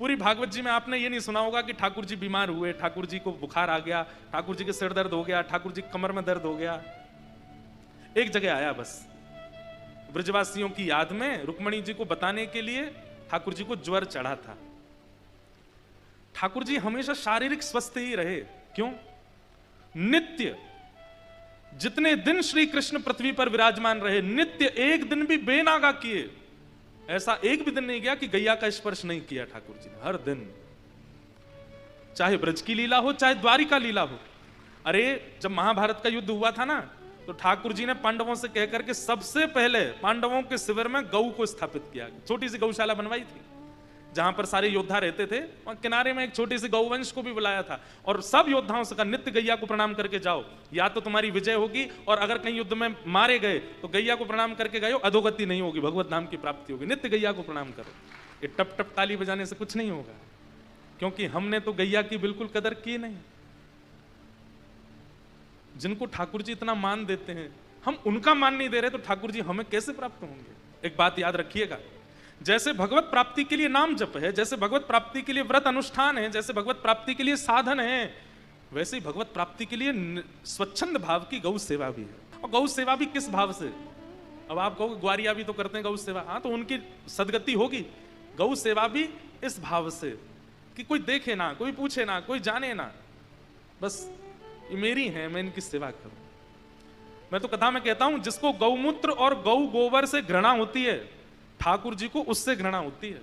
पूरी भागवत जी में आपने ये नहीं सुना होगा कि ठाकुर जी बीमार हुए, ठाकुर जी को बुखार आ गया, ठाकुर जी के सिर दर्द हो गया, ठाकुर जी कमर में दर्द हो गया। एक जगह आया बस, ब्रजवासियों की याद में रुक्मणी जी को बताने के लिए ठाकुर जी को ज्वर चढ़ा था। ठाकुर जी हमेशा शारीरिक स्वस्थ ही रहे। क्यों? नित्य जितने दिन श्री कृष्ण पृथ्वी पर विराजमान रहे, नित्य एक दिन भी बेनागा किए, ऐसा एक भी दिन नहीं गया कि गैया का स्पर्श नहीं किया ठाकुर जी ने। हर दिन, चाहे ब्रज की लीला हो चाहे द्वारिका लीला हो। अरे जब महाभारत का युद्ध हुआ था ना, तो ठाकुर जी ने पांडवों से कहकर के सबसे पहले पांडवों के शिविर में गऊ को स्थापित किया। छोटी सी गौशाला बनवाई थी जहां पर सारे योद्धा रहते थे, और किनारे में एक छोटी सी गौवंश को भी बुलाया था, और सब योद्धाओं से कहा नित्य गैया को प्रणाम करके जाओ, या तो तुम्हारी विजय होगी, और अगर कहीं युद्ध में मारे गए तो गैया को प्रणाम करके गए, अधोगति नहीं होगी, भगवत नाम की प्राप्ति होगी। नित्य गैया को प्रणाम करो। ये टप टप ताली बजाने से कुछ नहीं होगा, क्योंकि हमने तो गैया की बिल्कुल कदर की नहीं। जिनको ठाकुर जी इतना मान देते हैं, हम उनका मान नहीं दे रहे, तो ठाकुर जी हमें कैसे प्राप्त होंगे? एक बात याद रखिएगा, जैसे भगवत प्राप्ति के लिए नाम जप है, जैसे भगवत प्राप्ति के लिए व्रत अनुष्ठान है, जैसे भगवत प्राप्ति के लिए साधन है, वैसे ही भगवत प्राप्ति के लिए स्वच्छंद भाव की गौ सेवा भी है। और गौ सेवा भी किस भाव से? अब आप कहोगे ग्वारिया भी तो करते हैं गौ सेवा, हाँ, तो उनकी सदगति होगी। गौ सेवा भी इस भाव से कि कोई देखे ना, कोई पूछे ना, कोई जाने ना, बस ये मेरी है, मैं इनकी सेवा करूं। मैं तो कथा में कहता हूं, जिसको गौमूत्र और गौ गोबर से घृणा होती है, ठाकुर जी को उससे घृणा होती है।